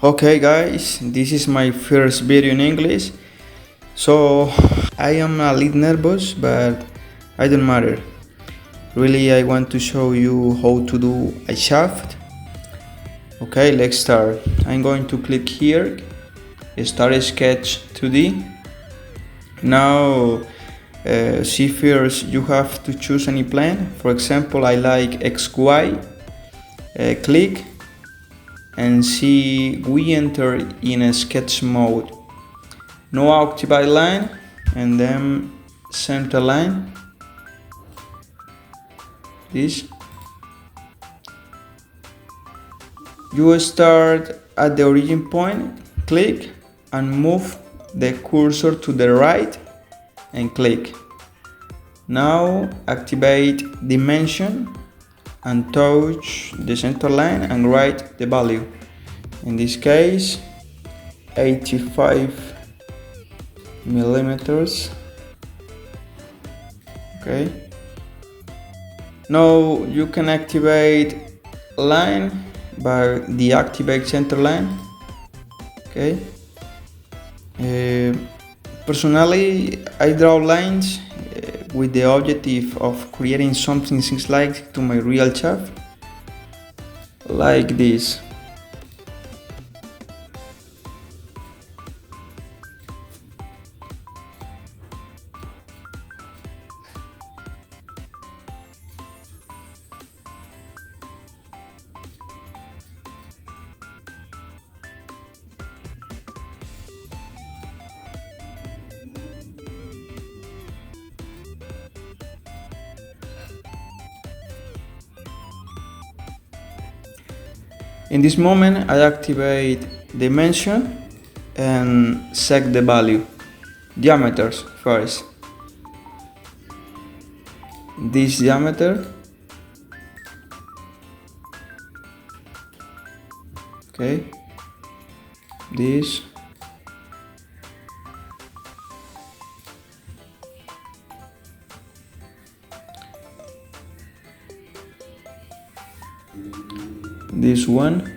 Okay guys, this is my first video in English, so I am a little nervous, but I don't matter. Really, I want to show you how to do a shaft. Okay, let's start. I'm going to click here, start sketch 2D. Now, see first you have to choose any plane. For example, I like XY. Click and see we enter in a sketch mode. Now activate line and then center line. This. You start at the origin point, click and move the cursor to the right and click. Now activate dimension and touch the center line and write the value. In this case 85 millimeters. Okay. Now you can activate line by deactivate center line. Okay. Personally, I draw lines with the objective of creating something like to my real shaft, like this. In this moment, I activate dimension and set the value. Diameters first. This diameter. Okay. This. This one.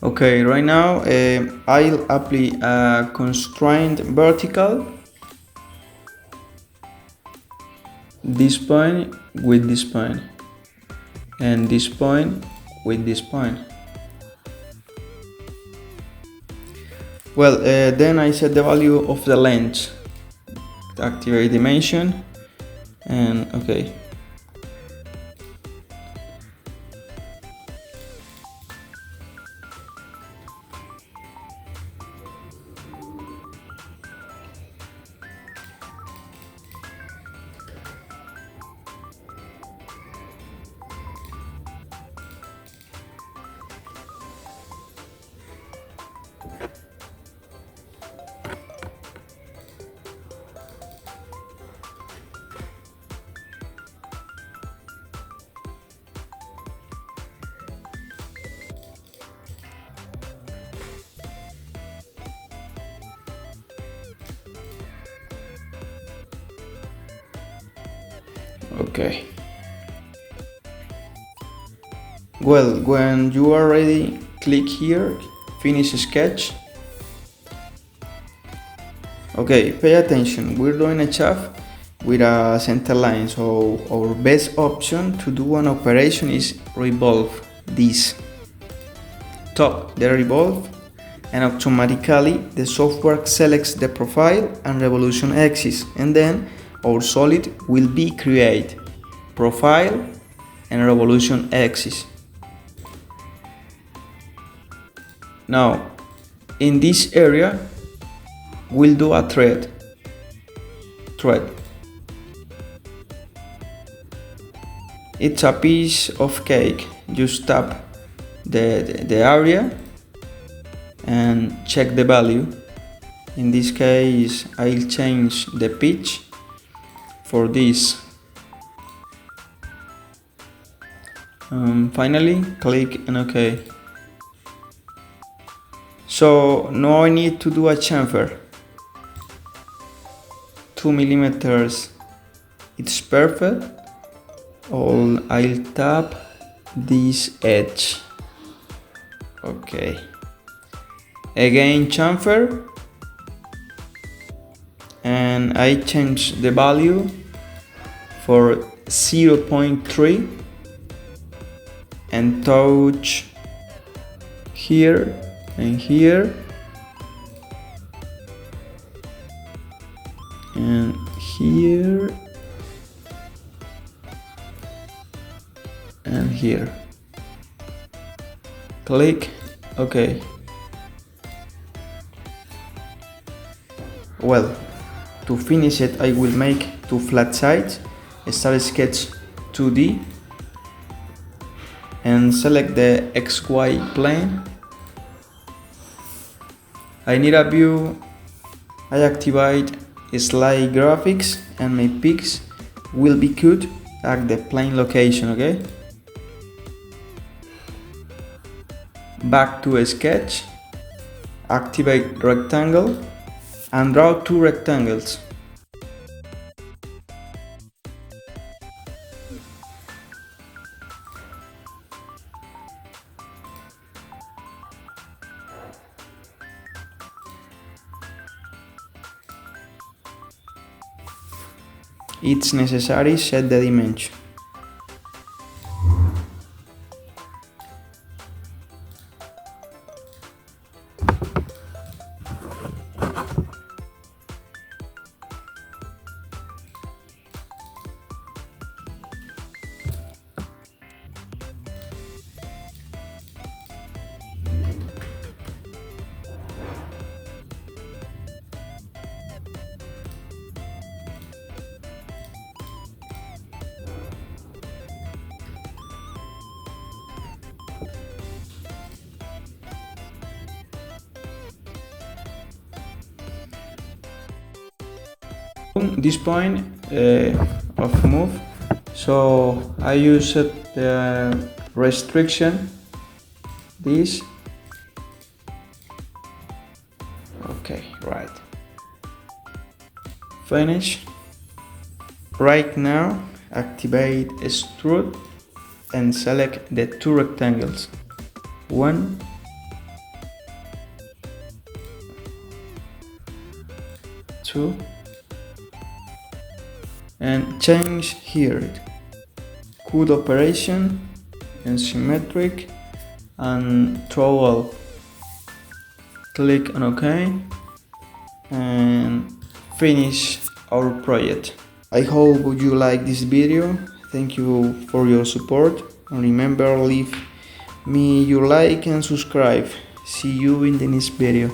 Okay, right now I'll apply a constraint vertical, this point with this point, and this point with this point. Well, then I set the value of the length, activate dimension, and okay. Okay. Well, when you are ready, click here, finish sketch. Okay, pay attention, we're doing a shaft with a center line, so our best option to do an operation is revolve this. Top the revolve, and automatically the software selects the profile and revolution axis, and then our solid will be created, profile and revolution axis. Now in this area we'll do a thread. It's a piece of cake. Just tap the area and check the value. In this case, I'll change the pitch for this. Finally, click on OK. So now I need to do a chamfer. 2 millimeters. It's perfect. I'll tap this edge. Okay. Again, chamfer. And I change the value for 0.3 and touch here and here and here and here. Click OK. Well, to finish it, I will make 2 flat sides. Start sketch 2D and select the XY plane. I need a view. I activate slide graphics and my peaks will be cut at the plane location. Okay. Back to a sketch. Activate rectangle and draw 2 rectangles. It's necessary set the dimension. This point of move, so I used the restriction, this. Okay, right. Finish. Right now, activate extrude and select the 2 rectangles. 1, 2. And change here. Cut operation and symmetric and throw all. Click on OK and finish our project. I hope you like this video. Thank you for your support and remember, leave me your like and subscribe. See you in the next video.